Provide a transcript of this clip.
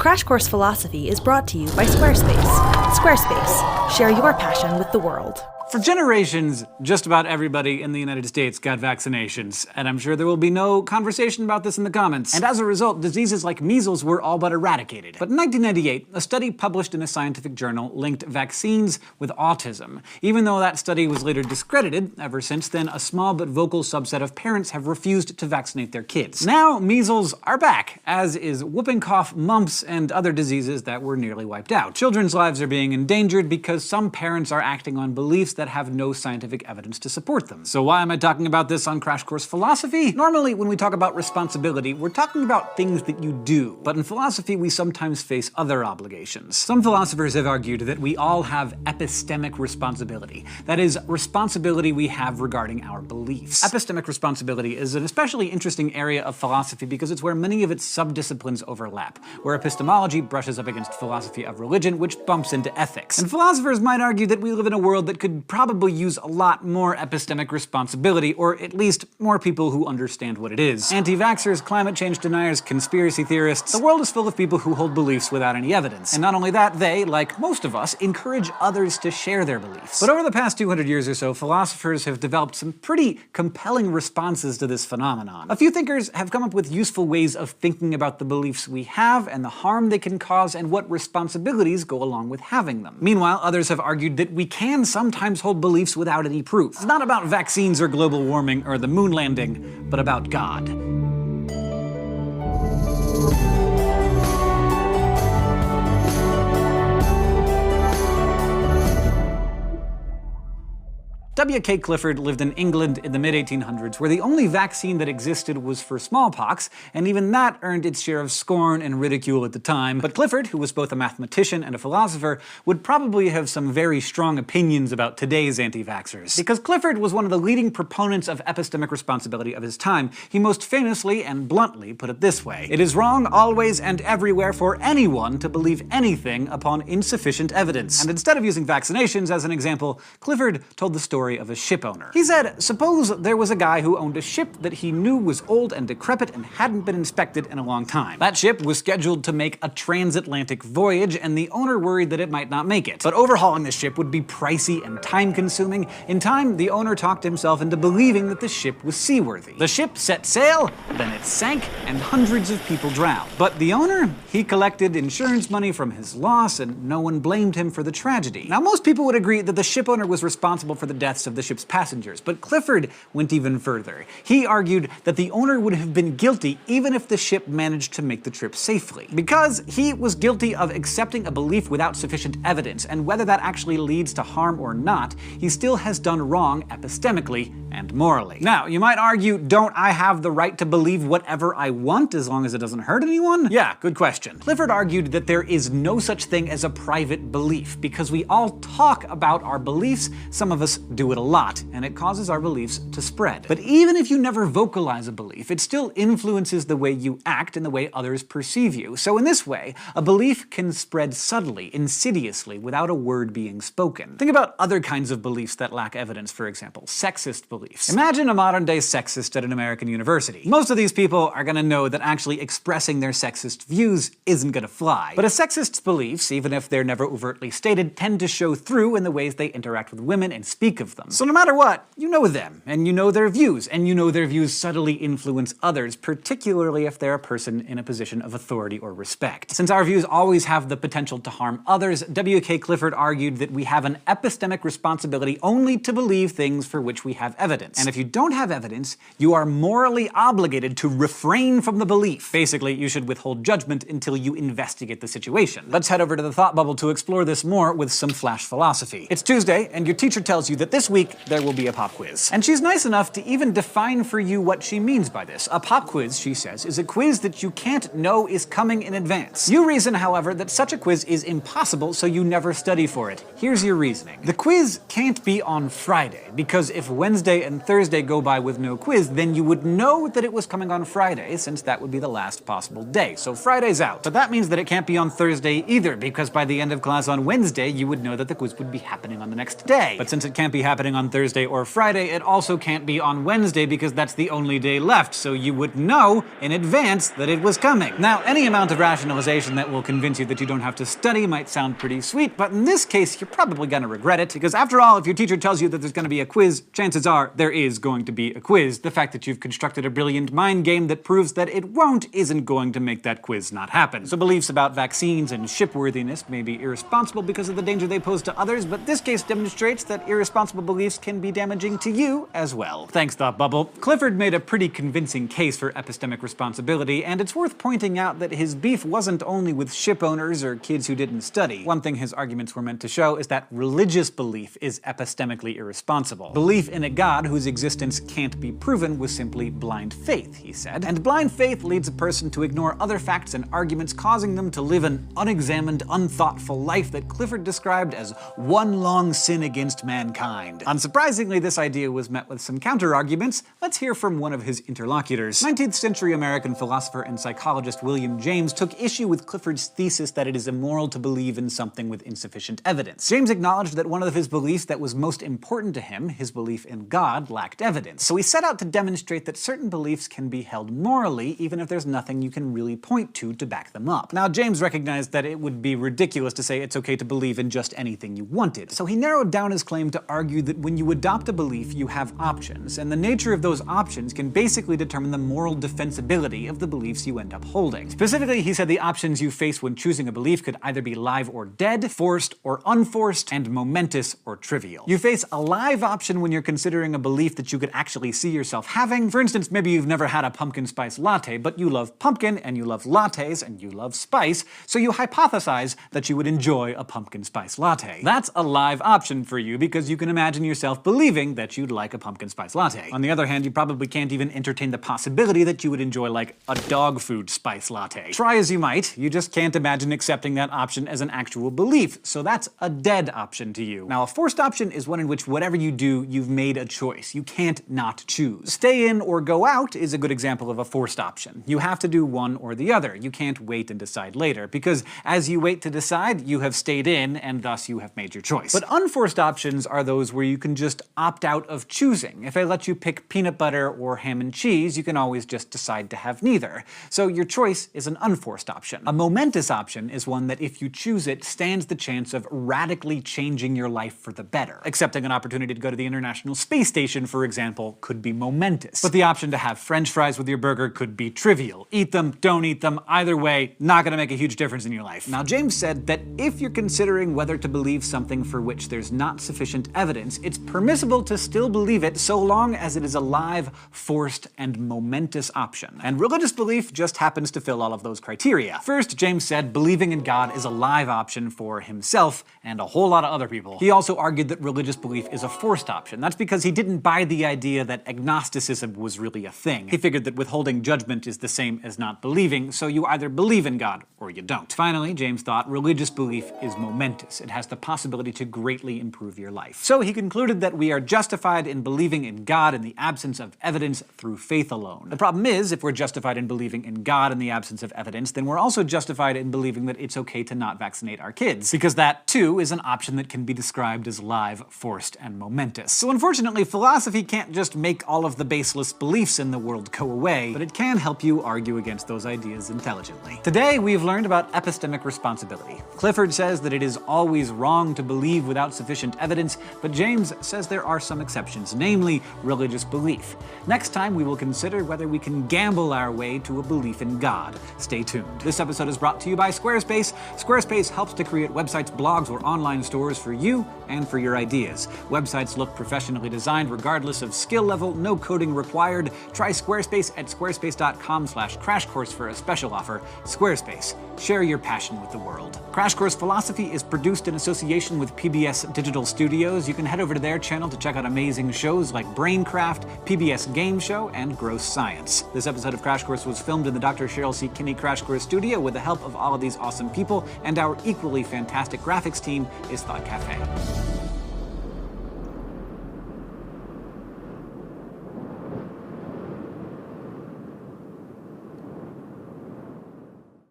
Crash Course Philosophy is brought to you by Squarespace. Squarespace, share your passion with the world. For generations, just about everybody in the United States got vaccinations, and I'm sure there will be no conversation about this in the comments. And as a result, diseases like measles were all but eradicated. But in 1998, a study published in a scientific journal linked vaccines with autism. Even though that study was later discredited, ever since then, a small but vocal subset of parents have refused to vaccinate their kids. Now, measles are back, as is whooping cough, mumps, and other diseases that were nearly wiped out. Children's lives are being endangered because some parents are acting on beliefs that have no scientific evidence to support them. So why am I talking about this on Crash Course Philosophy? Normally, when we talk about responsibility, we're talking about things that you do. But in philosophy, we sometimes face other obligations. Some philosophers have argued that we all have epistemic responsibility. That is, responsibility we have regarding our beliefs. Epistemic responsibility is an especially interesting area of philosophy because it's where many of its subdisciplines overlap, where epistemology brushes up against philosophy of religion, which bumps into ethics. And philosophers might argue that we live in a world that could probably use a lot more epistemic responsibility, or at least more people who understand what it is. Anti-vaxxers, climate change deniers, conspiracy theorists, the world is full of people who hold beliefs without any evidence. And not only that, they, like most of us, encourage others to share their beliefs. But over the past 200 years or so, philosophers have developed some pretty compelling responses to this phenomenon. A few thinkers have come up with useful ways of thinking about the beliefs we have and the harm they can cause and what responsibilities go along with having them. Meanwhile, others have argued that we can sometimes hold beliefs without any proof. It's not about vaccines or global warming or the moon landing, but about God. W.K. Clifford lived in England in the mid-1800s, where the only vaccine that existed was for smallpox, and even that earned its share of scorn and ridicule at the time. But Clifford, who was both a mathematician and a philosopher, would probably have some very strong opinions about today's anti-vaxxers. Because Clifford was one of the leading proponents of epistemic responsibility of his time, he most famously and bluntly put it this way: "It is wrong always and everywhere for anyone to believe anything upon insufficient evidence." And instead of using vaccinations as an example, Clifford told the story of a ship owner. He said, suppose there was a guy who owned a ship that he knew was old and decrepit and hadn't been inspected in a long time. That ship was scheduled to make a transatlantic voyage, and the owner worried that it might not make it. But overhauling the ship would be pricey and time-consuming. In time, the owner talked himself into believing that the ship was seaworthy. The ship set sail, then it sank, and hundreds of people drowned. But the owner, he collected insurance money from his loss, and no one blamed him for the tragedy. Now, most people would agree that the ship owner was responsible for the deaths of the ship's passengers, but Clifford went even further. He argued that the owner would have been guilty even if the ship managed to make the trip safely, because he was guilty of accepting a belief without sufficient evidence, and whether that actually leads to harm or not, he still has done wrong epistemically and morally. Now, you might argue, don't I have the right to believe whatever I want as long as it doesn't hurt anyone? Yeah, good question. Clifford argued that there is no such thing as a private belief, because we all talk about our beliefs, some of us do it a lot, and it causes our beliefs to spread. But even if you never vocalize a belief, it still influences the way you act and the way others perceive you. So in this way, a belief can spread subtly, insidiously, without a word being spoken. Think about other kinds of beliefs that lack evidence, for example, sexist beliefs. Imagine a modern-day sexist at an American university. Most of these people are gonna know that actually expressing their sexist views isn't gonna fly. But a sexist's beliefs, even if they're never overtly stated, tend to show through in the ways they interact with women and speak of them. So no matter what, you know them, and you know their views, and you know their views subtly influence others, particularly if they're a person in a position of authority or respect. Since our views always have the potential to harm others, W.K. Clifford argued that we have an epistemic responsibility only to believe things for which we have evidence. And if you don't have evidence, you are morally obligated to refrain from the belief. Basically, you should withhold judgment until you investigate the situation. Let's head over to the thought bubble to explore this more with some flash philosophy. It's Tuesday, and your teacher tells you that this week there will be a pop quiz. And she's nice enough to even define for you what she means by this. A pop quiz, she says, is a quiz that you can't know is coming in advance. You reason, however, that such a quiz is impossible, so you never study for it. Here's your reasoning. The quiz can't be on Friday, because if Wednesday and Thursday go by with no quiz, then you would know that it was coming on Friday, since that would be the last possible day. So Friday's out. But that means that it can't be on Thursday either, because by the end of class on Wednesday, you would know that the quiz would be happening on the next day. But since it can't be happening happening on Thursday or Friday, it also can't be on Wednesday because that's the only day left, so you would know in advance that it was coming. Now, any amount of rationalization that will convince you that you don't have to study might sound pretty sweet, but in this case, you're probably gonna regret it, because after all, if your teacher tells you that there's gonna be a quiz, chances are there is going to be a quiz. The fact that you've constructed a brilliant mind game that proves that it won't isn't going to make that quiz not happen. So beliefs about vaccines and shipworthiness may be irresponsible because of the danger they pose to others, but this case demonstrates that irresponsible beliefs can be damaging to you as well. Thanks, Thought Bubble. Clifford made a pretty convincing case for epistemic responsibility, and it's worth pointing out that his beef wasn't only with ship owners or kids who didn't study. One thing his arguments were meant to show is that religious belief is epistemically irresponsible. Belief in a God whose existence can't be proven was simply blind faith, he said. And blind faith leads a person to ignore other facts and arguments, causing them to live an unexamined, unthoughtful life that Clifford described as one long sin against mankind. Unsurprisingly, this idea was met with some counter-arguments. Let's hear from one of his interlocutors. 19th century American philosopher and psychologist William James took issue with Clifford's thesis that it is immoral to believe in something with insufficient evidence. James acknowledged that one of his beliefs that was most important to him, his belief in God, lacked evidence. So he set out to demonstrate that certain beliefs can be held morally, even if there's nothing you can really point to back them up. Now, James recognized that it would be ridiculous to say it's okay to believe in just anything you wanted. So he narrowed down his claim to argue that when you adopt a belief, you have options, and the nature of those options can basically determine the moral defensibility of the beliefs you end up holding. Specifically, he said the options you face when choosing a belief could either be live or dead, forced or unforced, and momentous or trivial. You face a live option when you're considering a belief that you could actually see yourself having. For instance, maybe you've never had a pumpkin spice latte, but you love pumpkin, and you love lattes, and you love spice, so you hypothesize that you would enjoy a pumpkin spice latte. That's a live option for you because you can imagine yourself believing that you'd like a pumpkin spice latte. On the other hand, you probably can't even entertain the possibility that you would enjoy, like, a dog food spice latte. Try as you might, you just can't imagine accepting that option as an actual belief, so that's a dead option to you. Now, a forced option is one in which whatever you do, you've made a choice. You can't not choose. Stay in or go out is a good example of a forced option. You have to do one or the other. You can't wait and decide later, because as you wait to decide, you have stayed in, and thus you have made your choice. But unforced options are those where you can just opt out of choosing. If I let you pick peanut butter or ham and cheese, you can always just decide to have neither. So your choice is an unforced option. A momentous option is one that, if you choose it, stands the chance of radically changing your life for the better. Accepting an opportunity to go to the International Space Station, for example, could be momentous. But the option to have French fries with your burger could be trivial. Eat them, don't eat them, either way, not gonna make a huge difference in your life. Now, James said that if you're considering whether to believe something for which there's not sufficient evidence, it's permissible to still believe it so long as it is a live, forced, and momentous option. And religious belief just happens to fill all of those criteria. First, James said believing in God is a live option for himself and a whole lot of other people. He also argued that religious belief is a forced option. That's because he didn't buy the idea that agnosticism was really a thing. He figured that withholding judgment is the same as not believing, so you either believe in God or you don't. Finally, James thought religious belief is momentous. It has the possibility to greatly improve your life. So he concluded that we are justified in believing in God in the absence of evidence through faith alone. The problem is, if we're justified in believing in God in the absence of evidence, then we're also justified in believing that it's okay to not vaccinate our kids, because that, too, is an option that can be described as live, forced, and momentous. So unfortunately, philosophy can't just make all of the baseless beliefs in the world go away, but it can help you argue against those ideas intelligently. Today, we've learned about epistemic responsibility. Clifford says that it is always wrong to believe without sufficient evidence, but James says there are some exceptions, namely religious belief. Next time, we will consider whether we can gamble our way to a belief in God. Stay tuned. This episode is brought to you by Squarespace. Squarespace helps to create websites, blogs, or online stores for you and for your ideas. Websites look professionally designed regardless of skill level, no coding required. Try Squarespace at squarespace.com/crashcourse for a special offer. Squarespace. Share your passion with the world. Crash Course Philosophy is produced in association with PBS Digital Studios. You can head over to their channel to check out amazing shows like Braincraft, PBS Game Show, and Gross Science. This episode of Crash Course was filmed in the Dr. Cheryl C. Kinney Crash Course studio with the help of all of these awesome people, and our equally fantastic graphics team is Thought Cafe.